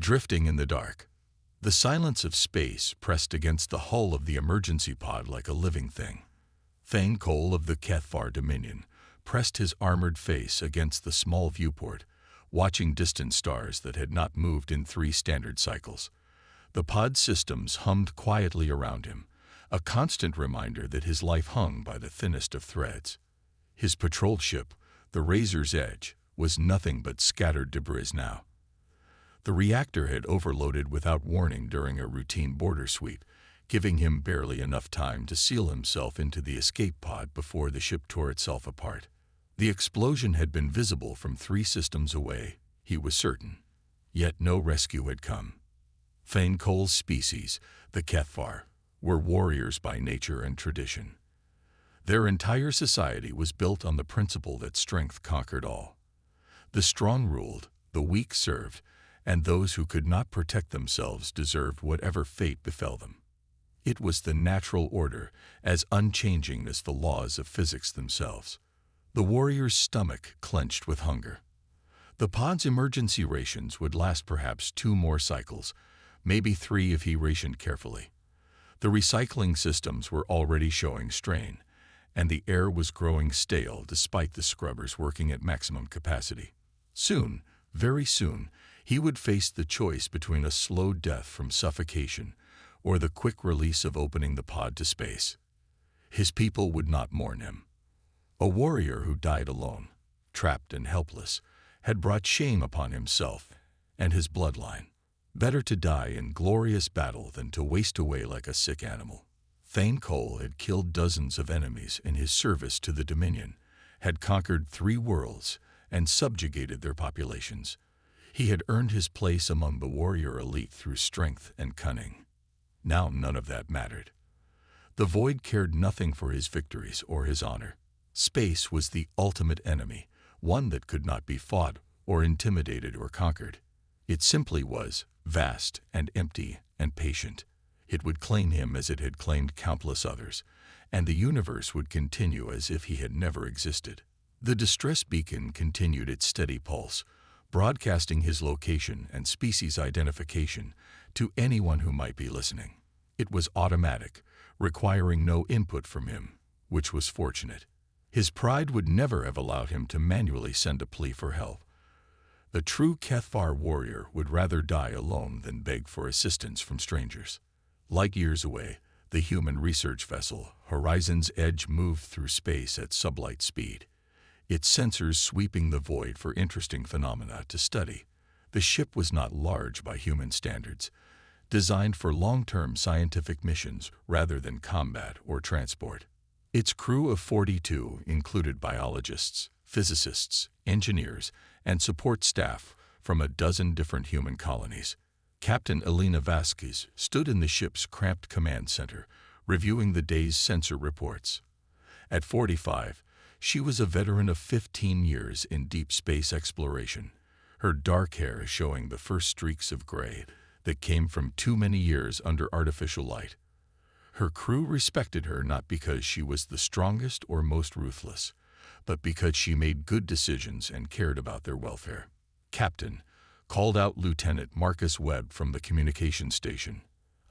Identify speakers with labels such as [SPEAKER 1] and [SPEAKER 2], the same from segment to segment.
[SPEAKER 1] Drifting in the dark. The silence of space pressed against the hull of the emergency pod like a living thing. Thane Cole of the Kethvar Dominion pressed his armored face against the small viewport, watching distant stars that had not moved in 3 standard cycles. The pod systems hummed quietly around him, a constant reminder that his life hung by the thinnest of threads. His patrol ship, the Razor's Edge, was nothing but scattered debris now. The reactor had overloaded without warning during a routine border sweep, giving him barely enough time to seal himself into the escape pod before the ship tore itself apart. The explosion had been visible from 3 systems away, he was certain, yet no rescue had come. Thane Cole's species, the Kethvar, were warriors by nature and tradition. Their entire society was built on the principle that strength conquered all. The strong ruled, the weak served, and those who could not protect themselves deserved whatever fate befell them. It was the natural order, as unchanging as the laws of physics themselves. The warrior's stomach clenched with hunger. The pod's emergency rations would last perhaps 2 more cycles, maybe 3 if he rationed carefully. The recycling systems were already showing strain, and the air was growing stale despite the scrubbers working at maximum capacity. Soon, very soon, he would face the choice between a slow death from suffocation or the quick release of opening the pod to space. His people would not mourn him. A warrior who died alone, trapped and helpless, had brought shame upon himself and his bloodline. Better to die in glorious battle than to waste away like a sick animal. Thane Cole had killed dozens of enemies in his service to the Dominion, had conquered 3 worlds, and subjugated their populations. He had earned his place among the warrior elite through strength and cunning. Now none of that mattered. The Void cared nothing for his victories or his honor. Space was the ultimate enemy, one that could not be fought or intimidated or conquered. It simply was, vast and empty and patient. It would claim him as it had claimed countless others, and the universe would continue as if he had never existed. The distress beacon continued its steady pulse, broadcasting his location and species identification to anyone who might be listening. It was automatic, requiring no input from him, which was fortunate. His pride would never have allowed him to manually send a plea for help. The true Kethvar warrior would rather die alone than beg for assistance from strangers. Light years away, the human research vessel, Horizon's Edge, moved through space at sublight speed, its sensors sweeping the void for interesting phenomena to study. The ship was not large by human standards, designed for long-term scientific missions rather than combat or transport. Its crew of 42 included biologists, physicists, engineers, and support staff from a dozen different human colonies. Captain Elena Vasquez stood in the ship's cramped command center, reviewing the day's sensor reports. At 45, she was a veteran of 15 years in deep space exploration, her dark hair showing the first streaks of gray that came from too many years under artificial light. Her crew respected her not because she was the strongest or most ruthless, but because she made good decisions and cared about their welfare. "Captain," called out Lieutenant Marcus Webb from the communications station,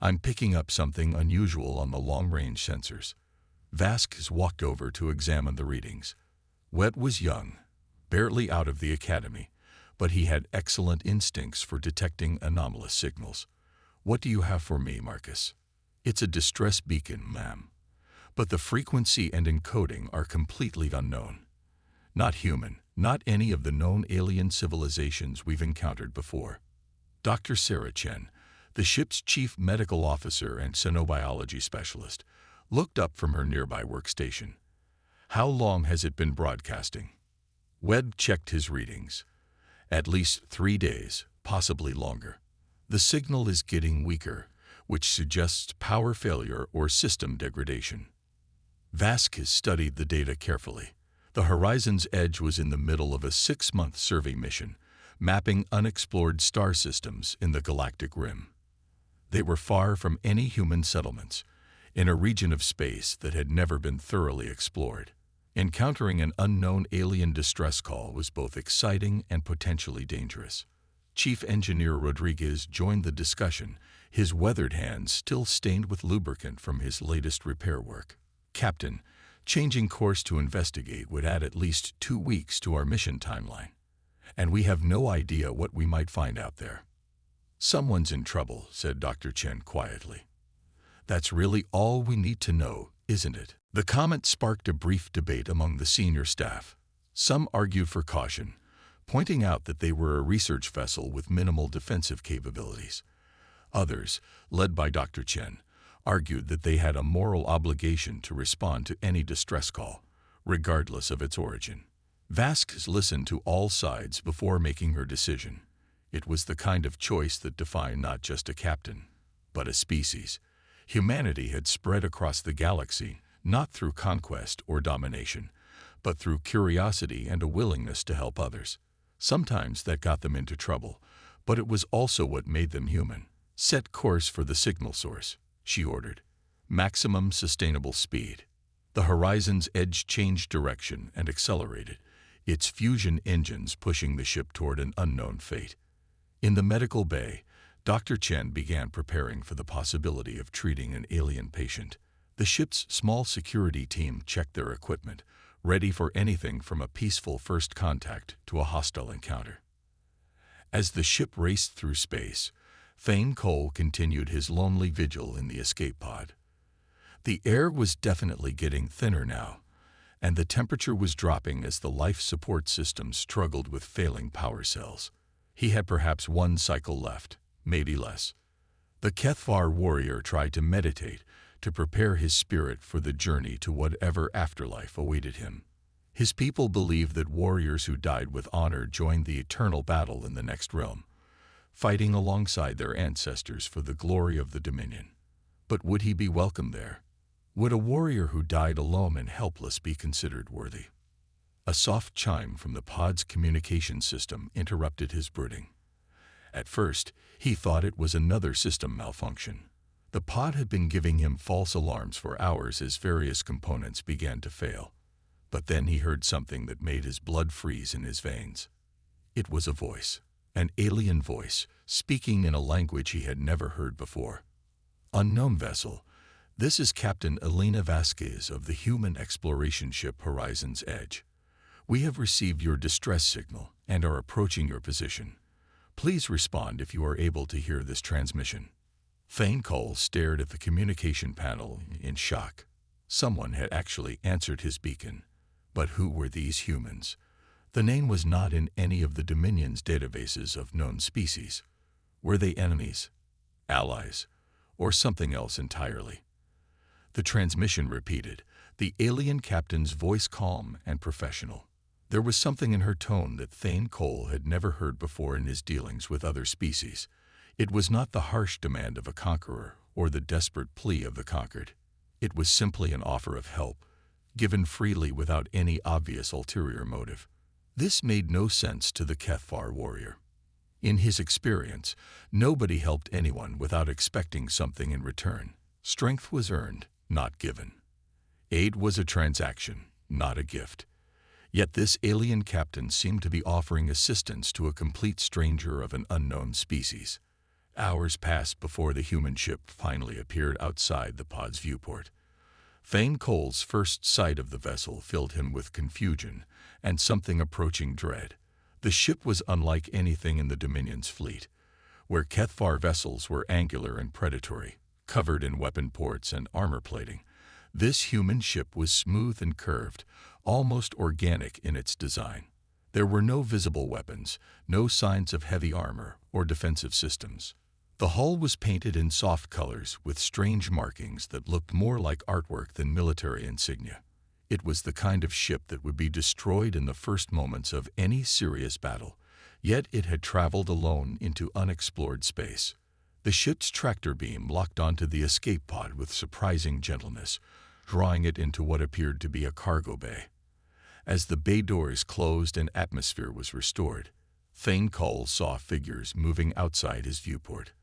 [SPEAKER 1] "I'm picking up something unusual on the long-range sensors." Vasquez walked over to examine the readings. Webb was young, barely out of the academy, but he had excellent instincts for detecting anomalous signals. "What do you have for me, Marcus?" "It's a distress beacon, ma'am, but the frequency and encoding are completely unknown. Not human, not any of the known alien civilizations we've encountered before." Dr. Sarah Chen, the ship's chief medical officer and xenobiology specialist, looked up from her nearby workstation. "How long has it been broadcasting?" Webb checked his readings. "At least 3 days, possibly longer. The signal is getting weaker, which suggests power failure or system degradation." Vasquez studied the data carefully. The Horizon's Edge was in the middle of a 6-month survey mission, mapping unexplored star systems in the galactic rim. They were far from any human settlements, in a region of space that had never been thoroughly explored. Encountering an unknown alien distress call was both exciting and potentially dangerous. Chief Engineer Rodriguez joined the discussion, his weathered hands still stained with lubricant from his latest repair work. "Captain, changing course to investigate would add at least 2 weeks to our mission timeline, and we have no idea what we might find out there." "Someone's in trouble," said Dr. Chen quietly. "That's really all we need to know, isn't it?" The comment sparked a brief debate among the senior staff. Some argued for caution, pointing out that they were a research vessel with minimal defensive capabilities. Others, led by Dr. Chen, argued that they had a moral obligation to respond to any distress call, regardless of its origin. Vasquez listened to all sides before making her decision. It was the kind of choice that defined not just a captain, but a species. Humanity had spread across the galaxy, not through conquest or domination, but through curiosity and a willingness to help others. Sometimes that got them into trouble, but it was also what made them human. "Set course for the signal source," she ordered. "Maximum sustainable speed." The horizon's edge changed direction and accelerated, its fusion engines pushing the ship toward an unknown fate. In the medical bay, Dr. Chen began preparing for the possibility of treating an alien patient. The ship's small security team checked their equipment, ready for anything from a peaceful first contact to a hostile encounter. As the ship raced through space, Thane Cole continued his lonely vigil in the escape pod. The air was definitely getting thinner now, and the temperature was dropping as the life support system struggled with failing power cells. He had perhaps 1 cycle left, maybe less. The Kethvar warrior tried to meditate, to prepare his spirit for the journey to whatever afterlife awaited him. His people believed that warriors who died with honor joined the eternal battle in the next realm, fighting alongside their ancestors for the glory of the Dominion. But would he be welcome there? Would a warrior who died alone and helpless be considered worthy? A soft chime from the pod's communication system interrupted his brooding. At first, he thought it was another system malfunction. The pod had been giving him false alarms for hours as various components began to fail. But then he heard something that made his blood freeze in his veins. It was a voice, an alien voice, speaking in a language he had never heard before. "Unknown vessel, this is Captain Elena Vasquez of the human exploration ship Horizon's Edge. We have received your distress signal and are approaching your position. Please respond if you are able to hear this transmission." Thane Cole stared at the communication panel in shock. Someone had actually answered his beacon. But who were these humans? The name was not in any of the Dominion's databases of known species. Were they enemies, allies, or something else entirely? The transmission repeated, the alien captain's voice calm and professional. There was something in her tone that Thane Cole had never heard before in his dealings with other species. It was not the harsh demand of a conqueror or the desperate plea of the conquered. It was simply an offer of help, given freely without any obvious ulterior motive. This made no sense to the Kethvar warrior. In his experience, nobody helped anyone without expecting something in return. Strength was earned, not given. Aid was a transaction, not a gift. Yet this alien captain seemed to be offering assistance to a complete stranger of an unknown species. Hours passed before the human ship finally appeared outside the pod's viewport. Thane Cole's first sight of the vessel filled him with confusion and something approaching dread. The ship was unlike anything in the Dominion's fleet, where Kethvar vessels were angular and predatory, covered in weapon ports and armor plating. This human ship was smooth and curved, almost organic in its design. There were no visible weapons, no signs of heavy armor or defensive systems. The hull was painted in soft colors with strange markings that looked more like artwork than military insignia. It was the kind of ship that would be destroyed in the first moments of any serious battle, yet it had traveled alone into unexplored space. The ship's tractor beam locked onto the escape pod with surprising gentleness, drawing it into what appeared to be a cargo bay. As the bay doors closed and atmosphere was restored, Thane Cole saw figures moving outside his viewport.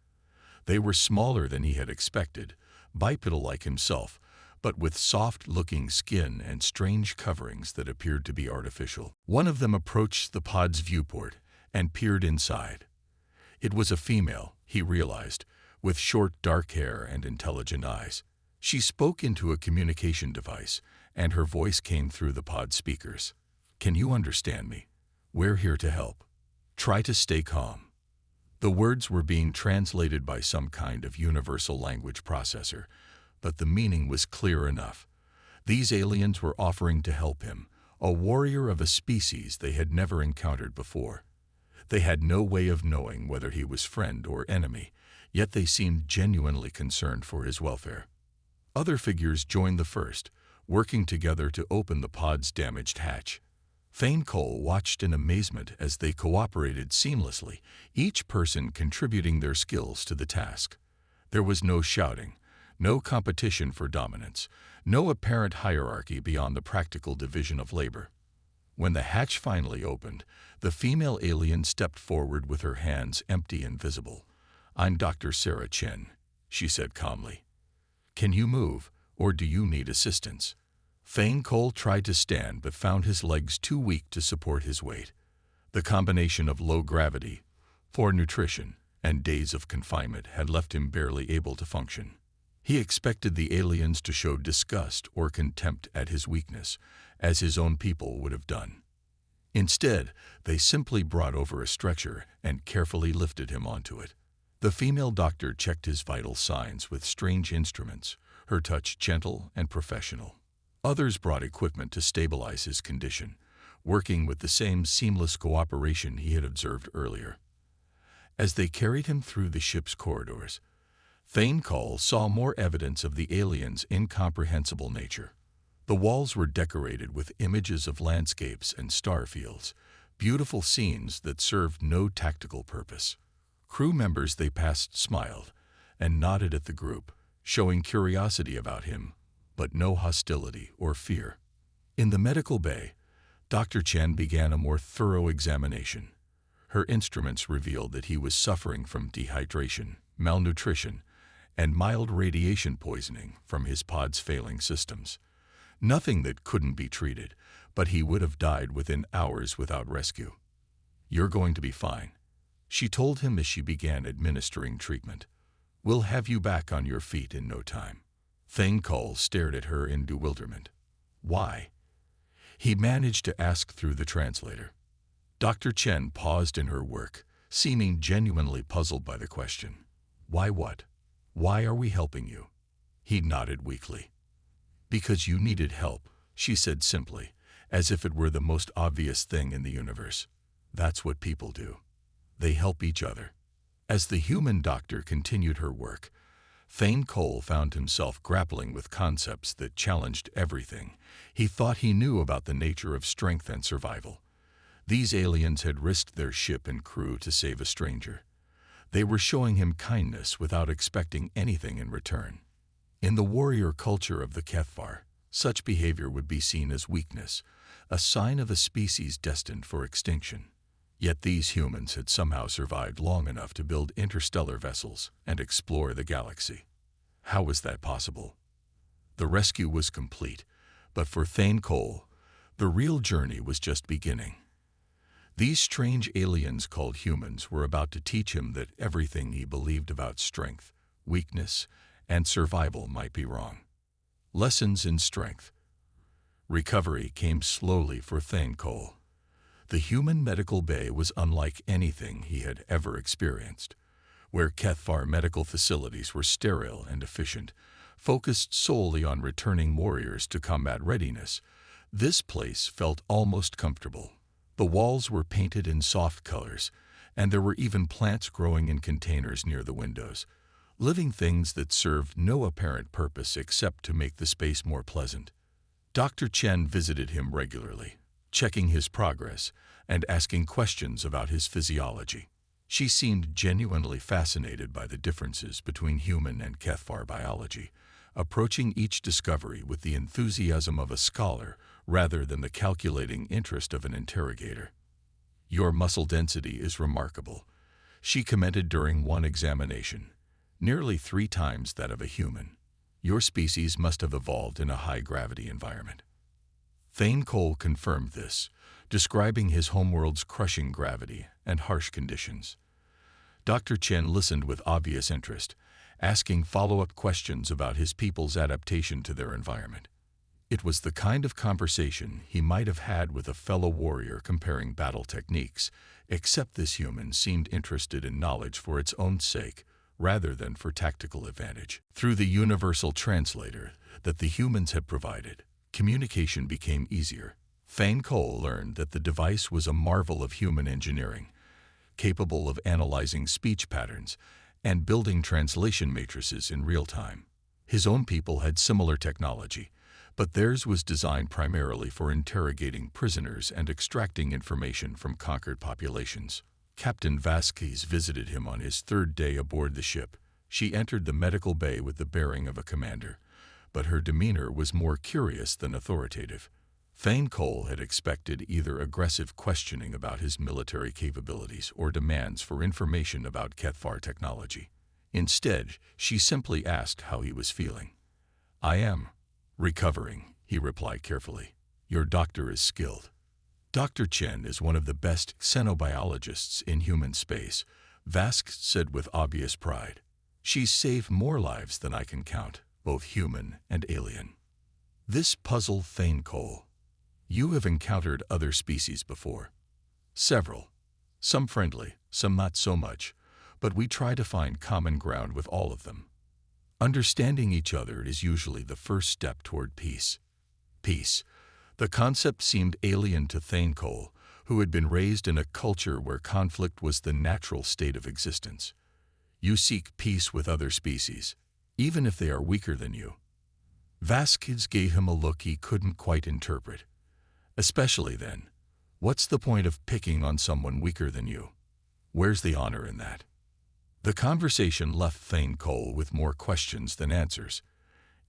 [SPEAKER 1] They were smaller than he had expected, bipedal like himself, but with soft-looking skin and strange coverings that appeared to be artificial. One of them approached the pod's viewport and peered inside. It was a female, he realized, with short dark hair and intelligent eyes. She spoke into a communication device, and her voice came through the pod speakers. "Can you understand me? We're here to help. Try to stay calm." The words were being translated by some kind of universal language processor, but the meaning was clear enough. These aliens were offering to help him, a warrior of a species they had never encountered before. They had no way of knowing whether he was friend or enemy, yet they seemed genuinely concerned for his welfare. Other figures joined the first, working together to open the pod's damaged hatch. Thane Cole watched in amazement as they cooperated seamlessly, each person contributing their skills to the task. There was no shouting, no competition for dominance, no apparent hierarchy beyond the practical division of labor. When the hatch finally opened, the female alien stepped forward with her hands empty and visible. "I'm Dr. Sarah Chen," she said calmly. "Can you move, or do you need assistance?" Thane Cole tried to stand but found his legs too weak to support his weight. The combination of low gravity, poor nutrition, and days of confinement had left him barely able to function. He expected the aliens to show disgust or contempt at his weakness, as his own people would have done. Instead, they simply brought over a stretcher and carefully lifted him onto it. The female doctor checked his vital signs with strange instruments, her touch gentle and professional. Others brought equipment to stabilize his condition, working with the same seamless cooperation he had observed earlier. As they carried him through the ship's corridors, Thane Cole saw more evidence of the aliens' incomprehensible nature. The walls were decorated with images of landscapes and star fields, beautiful scenes that served no tactical purpose. Crew members they passed smiled and nodded at the group, showing curiosity about him, but no hostility or fear. In the medical bay, Dr. Chen began a more thorough examination. Her instruments revealed that he was suffering from dehydration, malnutrition, and mild radiation poisoning from his pod's failing systems. Nothing that couldn't be treated, but he would have died within hours without rescue. "You're going to be fine," she told him as she began administering treatment. "We'll have you back on your feet in no time." Thane Cole stared at her in bewilderment. "Why?" he managed to ask through the translator. Dr. Chen paused in her work, seeming genuinely puzzled by the question. "Why what? Why are we helping you?" He nodded weakly. "Because you needed help," she said simply, as if it were the most obvious thing in the universe. "That's what people do. They help each other." As the human doctor continued her work, Thane Cole found himself grappling with concepts that challenged everything he thought he knew about the nature of strength and survival. These aliens had risked their ship and crew to save a stranger. They were showing him kindness without expecting anything in return. In the warrior culture of the Kethvar, such behavior would be seen as weakness, a sign of a species destined for extinction. Yet these humans had somehow survived long enough to build interstellar vessels and explore the galaxy. How was that possible? The rescue was complete, but for Thane Cole, the real journey was just beginning. These strange aliens called humans were about to teach him that everything he believed about strength, weakness, and survival might be wrong. Lessons in strength. Recovery came slowly for Thane Cole. The human medical bay was unlike anything he had ever experienced, where Kethvar medical facilities were sterile and efficient, focused solely on returning warriors to combat readiness. This place felt almost comfortable. The walls were painted in soft colors, and there were even plants growing in containers near the windows, living things that served no apparent purpose except to make the space more pleasant. Dr. Chen visited him regularly, checking his progress and asking questions about his physiology. She seemed genuinely fascinated by the differences between human and Kethvar biology, approaching each discovery with the enthusiasm of a scholar rather than the calculating interest of an interrogator. "Your muscle density is remarkable," she commented during one examination, "nearly 3 times that of a human. Your species must have evolved in a high-gravity environment." Thane Cole confirmed this, describing his homeworld's crushing gravity and harsh conditions. Dr. Chen listened with obvious interest, asking follow-up questions about his people's adaptation to their environment. It was the kind of conversation he might have had with a fellow warrior comparing battle techniques, except this human seemed interested in knowledge for its own sake, rather than for tactical advantage. Through the universal translator that the humans had provided, communication became easier. Thane Cole learned that the device was a marvel of human engineering, capable of analyzing speech patterns and building translation matrices in real time. His own people had similar technology, but theirs was designed primarily for interrogating prisoners and extracting information from conquered populations. Captain Vasquez visited him on his third day aboard the ship. She entered the medical bay with the bearing of a commander, but her demeanor was more curious than authoritative. Thane Cole had expected either aggressive questioning about his military capabilities or demands for information about Kethvar technology. Instead, she simply asked how he was feeling. "I am recovering," he replied carefully. "Your doctor is skilled." Dr. Chen is one of the best xenobiologists in human space, Vasquez said with obvious pride. "She's saved more lives than I can count, both human and alien." This puzzled Thane Cole. "You have encountered other species before." "Several. Some friendly, some not so much, but we try to find common ground with all of them. Understanding each other is usually the first step toward peace." Peace. The concept seemed alien to Thane Cole, who had been raised in a culture where conflict was the natural state of existence. You seek peace with other species, even if they are weaker than you. Vasquez gave him a look he couldn't quite interpret. "Especially then, what's the point of picking on someone weaker than you? Where's the honor in that?" The conversation left Thane Cole with more questions than answers.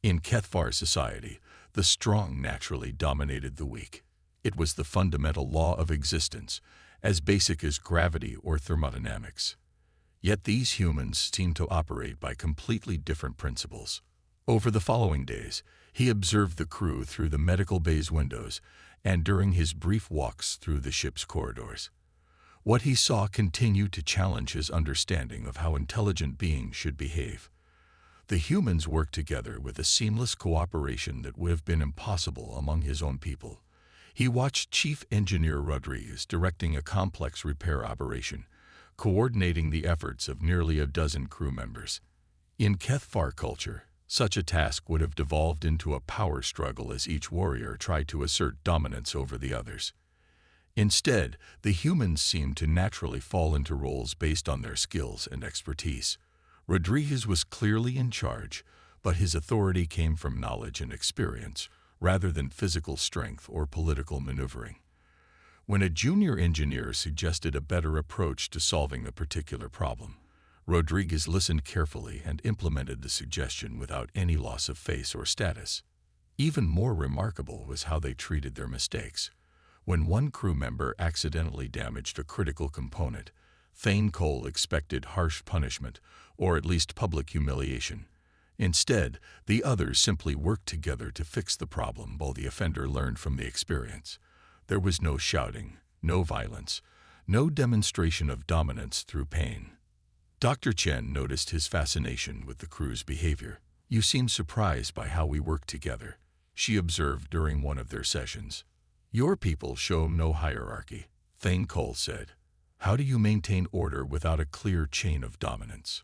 [SPEAKER 1] In Kethvar society, the strong naturally dominated the weak. It was the fundamental law of existence, as basic as gravity or thermodynamics. Yet these humans seemed to operate by completely different principles. Over the following days, he observed the crew through the medical bay's windows and during his brief walks through the ship's corridors. What he saw continued to challenge his understanding of how intelligent beings should behave. The humans worked together with a seamless cooperation that would have been impossible among his own people. He watched Chief Engineer Rodriguez directing a complex repair operation, coordinating the efforts of nearly a dozen crew members. In Kethvar culture, such a task would have devolved into a power struggle as each warrior tried to assert dominance over the others. Instead, the humans seemed to naturally fall into roles based on their skills and expertise. Rodriguez was clearly in charge, but his authority came from knowledge and experience, rather than physical strength or political maneuvering. When a junior engineer suggested a better approach to solving a particular problem, Rodriguez listened carefully and implemented the suggestion without any loss of face or status. Even more remarkable was how they treated their mistakes. When one crew member accidentally damaged a critical component, Thane Cole expected harsh punishment, or at least public humiliation. Instead, the others simply worked together to fix the problem while the offender learned from the experience. There was no shouting, no violence, no demonstration of dominance through pain. Dr. Chen noticed his fascination with the crew's behavior. "You seem surprised by how we work together," she observed during one of their sessions. "Your people show no hierarchy," Thane Cole said. "How do you maintain order without a clear chain of dominance?"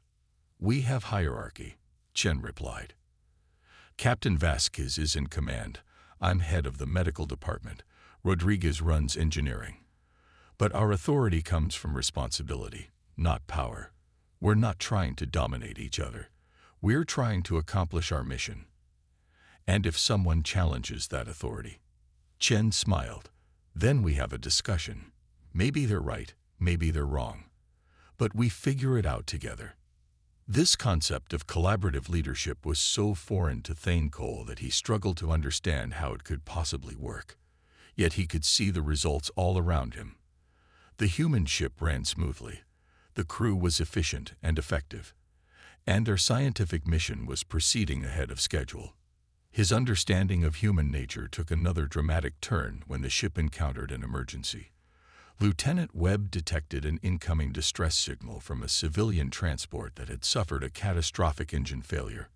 [SPEAKER 1] "We have hierarchy," Chen replied. "Captain Vasquez is in command. I'm head of the medical department. Rodriguez runs engineering. But our authority comes from responsibility, not power. We're not trying to dominate each other. We're trying to accomplish our mission. And if someone challenges that authority..." Chen smiled. "Then we have a discussion. Maybe they're right, maybe they're wrong. But we figure it out together." This concept of collaborative leadership was so foreign to Thane Cole that he struggled to understand how it could possibly work. Yet he could see the results all around him. The human ship ran smoothly. The crew was efficient and effective. And their scientific mission was proceeding ahead of schedule. His understanding of human nature took another dramatic turn when the ship encountered an emergency. Lieutenant Webb detected an incoming distress signal from a civilian transport that had suffered a catastrophic engine failure.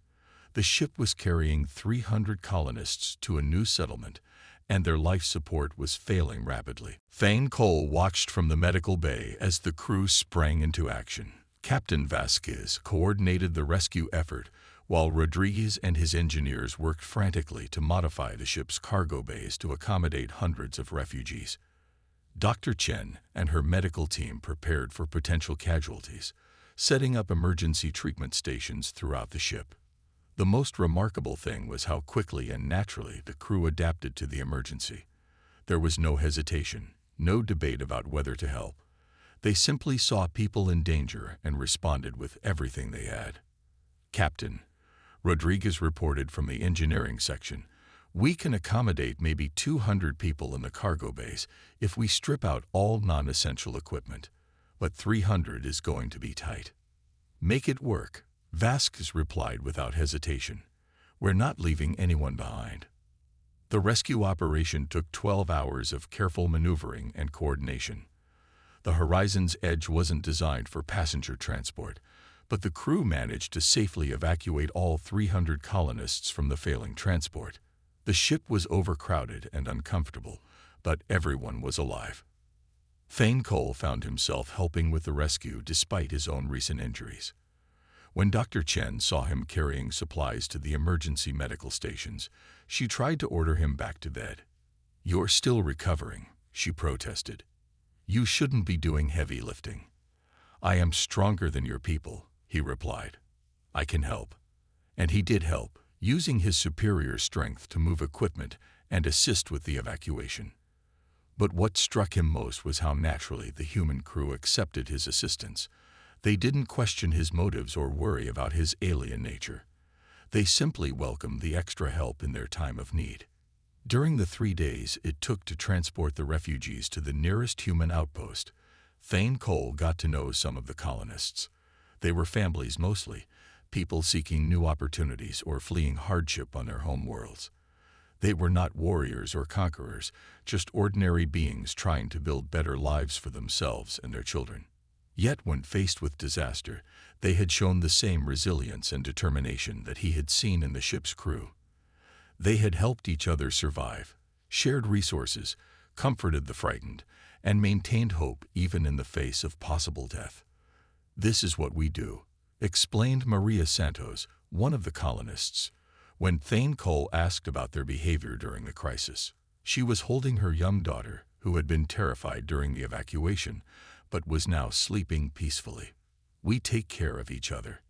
[SPEAKER 1] The ship was carrying 300 colonists to a new settlement, and their life support was failing rapidly. Thane Cole watched from the medical bay as the crew sprang into action. Captain Vasquez coordinated the rescue effort, while Rodriguez and his engineers worked frantically to modify the ship's cargo bays to accommodate hundreds of refugees. Dr. Chen and her medical team prepared for potential casualties, setting up emergency treatment stations throughout the ship. The most remarkable thing was how quickly and naturally the crew adapted to the emergency. There was no hesitation, no debate about whether to help. They simply saw people in danger and responded with everything they had. "Captain," Rodriguez reported from the engineering section, "we can accommodate maybe 200 people in the cargo bays if we strip out all non-essential equipment, but 300 is going to be tight." "Make it work," Vasquez replied without hesitation. "We're not leaving anyone behind." The rescue operation took 12 hours of careful maneuvering and coordination. The Horizon's Edge wasn't designed for passenger transport, but the crew managed to safely evacuate all 300 colonists from the failing transport. The ship was overcrowded and uncomfortable, but everyone was alive. Thane Cole found himself helping with the rescue despite his own recent injuries. When Dr. Chen saw him carrying supplies to the emergency medical stations, she tried to order him back to bed. "You're still recovering," she protested. "You shouldn't be doing heavy lifting." "I am stronger than your people," he replied. "I can help." And he did help, using his superior strength to move equipment and assist with the evacuation. But what struck him most was how naturally the human crew accepted his assistance. They didn't question his motives or worry about his alien nature. They simply welcomed the extra help in their time of need. During the 3 days it took to transport the refugees to the nearest human outpost, Thane Cole got to know some of the colonists. They were families mostly, people seeking new opportunities or fleeing hardship on their home worlds. They were not warriors or conquerors, just ordinary beings trying to build better lives for themselves and their children. Yet when faced with disaster, they had shown the same resilience and determination that he had seen in the ship's crew. They had helped each other survive, shared resources, comforted the frightened, and maintained hope even in the face of possible death. "This is what we do," explained Maria Santos, one of the colonists, when Thane Cole asked about their behavior during the crisis. She was holding her young daughter, who had been terrified during the evacuation, but was now sleeping peacefully. "We take care of each other.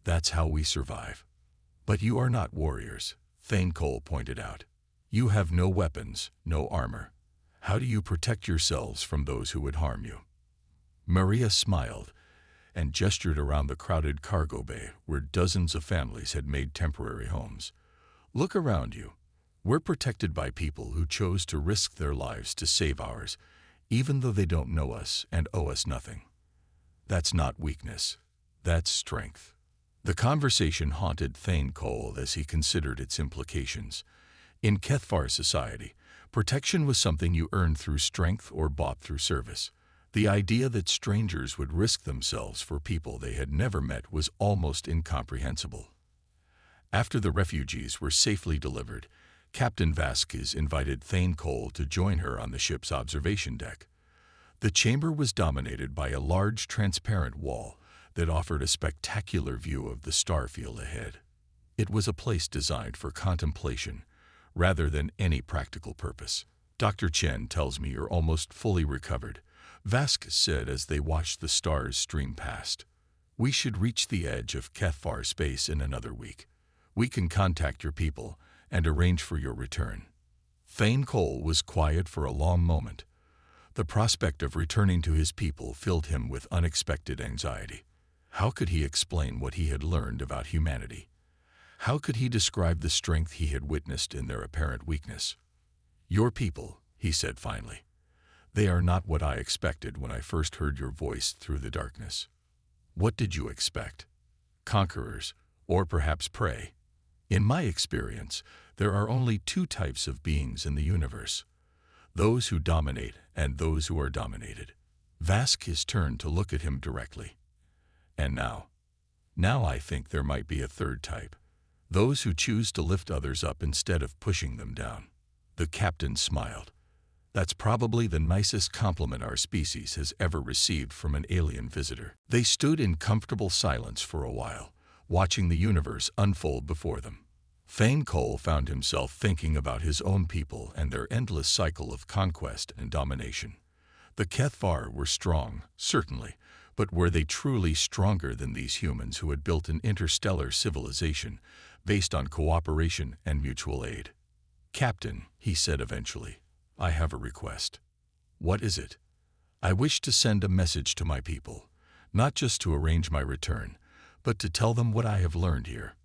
[SPEAKER 1] That's how we survive." "But you are not warriors," Thane Cole pointed out. "You have no weapons, no armor. How do you protect yourselves from those who would harm you?" Maria smiled and gestured around the crowded cargo bay where dozens of families had made temporary homes. "Look around you. We're protected by people who chose to risk their lives to save ours, even though they don't know us and owe us nothing. That's not weakness. That's strength." The conversation haunted Thane Cole as he considered its implications. In Kethvar society, protection was something you earned through strength or bought through service. The idea that strangers would risk themselves for people they had never met was almost incomprehensible. After the refugees were safely delivered, Captain Vasquez invited Thane Cole to join her on the ship's observation deck. The chamber was dominated by a large transparent wall that offered a spectacular view of the star field ahead. It was a place designed for contemplation rather than any practical purpose. "Dr. Chen tells me you're almost fully recovered," Vasquez said as they watched the stars stream past. "We should reach the edge of Kethvar space in another week. We can contact your people and arrange for your return." Thane Cole was quiet for a long moment. The prospect of returning to his people filled him with unexpected anxiety. How could he explain what he had learned about humanity? How could he describe the strength he had witnessed in their apparent weakness? "Your people," he said finally. "They are not what I expected when I first heard your voice through the darkness." "What did you expect? Conquerors, or perhaps prey?" "In my experience, there are only two types of beings in the universe: those who dominate and those who are dominated. Vasquez turned to look at him directly. And now I think there might be a third type. Those who choose to lift others up instead of pushing them down. The captain smiled. That's probably the nicest compliment our species has ever received from an alien visitor. They stood in comfortable silence for a while, watching the universe unfold before them. Thane Cole found himself thinking about his own people and their endless cycle of conquest and domination. The Kethvar were strong, certainly, but were they truly stronger than these humans who had built an interstellar civilization based on cooperation and mutual aid? "Captain," he said eventually, "I have a request." "What is it?" "I wish to send a message to my people, not just to arrange my return, but to tell them what I have learned here.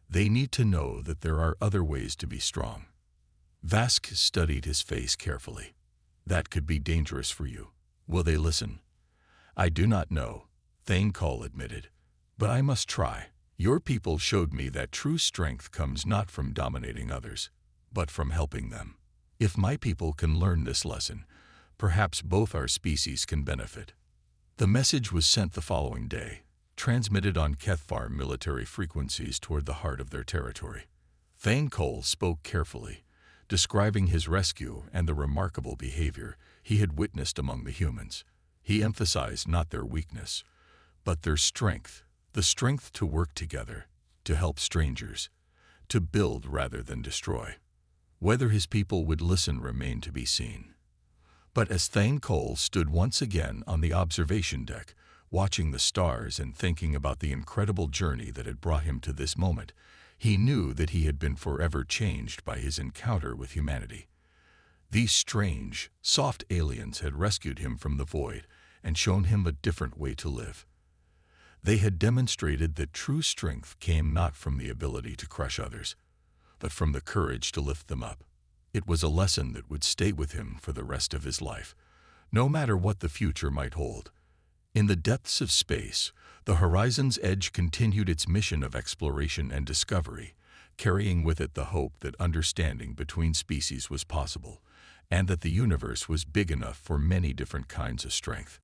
[SPEAKER 1] They need to know that there are other ways to be strong." Vasquez studied his face carefully. "That could be dangerous for you. Will they listen?" "I do not know," Thane Cole admitted, "but I must try. Your people showed me that true strength comes not from dominating others, but from helping them. If my people can learn this lesson, perhaps both our species can benefit." The message was sent the following day, transmitted on Kethvar military frequencies toward the heart of their territory. Thane Cole spoke carefully, describing his rescue and the remarkable behavior he had witnessed among the humans. He emphasized not their weakness, but their strength, the strength to work together, to help strangers, to build rather than destroy. Whether his people would listen remained to be seen. But as Thane Cole stood once again on the observation deck, watching the stars and thinking about the incredible journey that had brought him to this moment, he knew that he had been forever changed by his encounter with humanity. These strange, soft aliens had rescued him from the void and shown him a different way to live. They had demonstrated that true strength came not from the ability to crush others, but from the courage to lift them up. It was a lesson that would stay with him for the rest of his life, no matter what the future might hold. In the depths of space, the Horizon's Edge continued its mission of exploration and discovery, carrying with it the hope that understanding between species was possible, and that the universe was big enough for many different kinds of strength.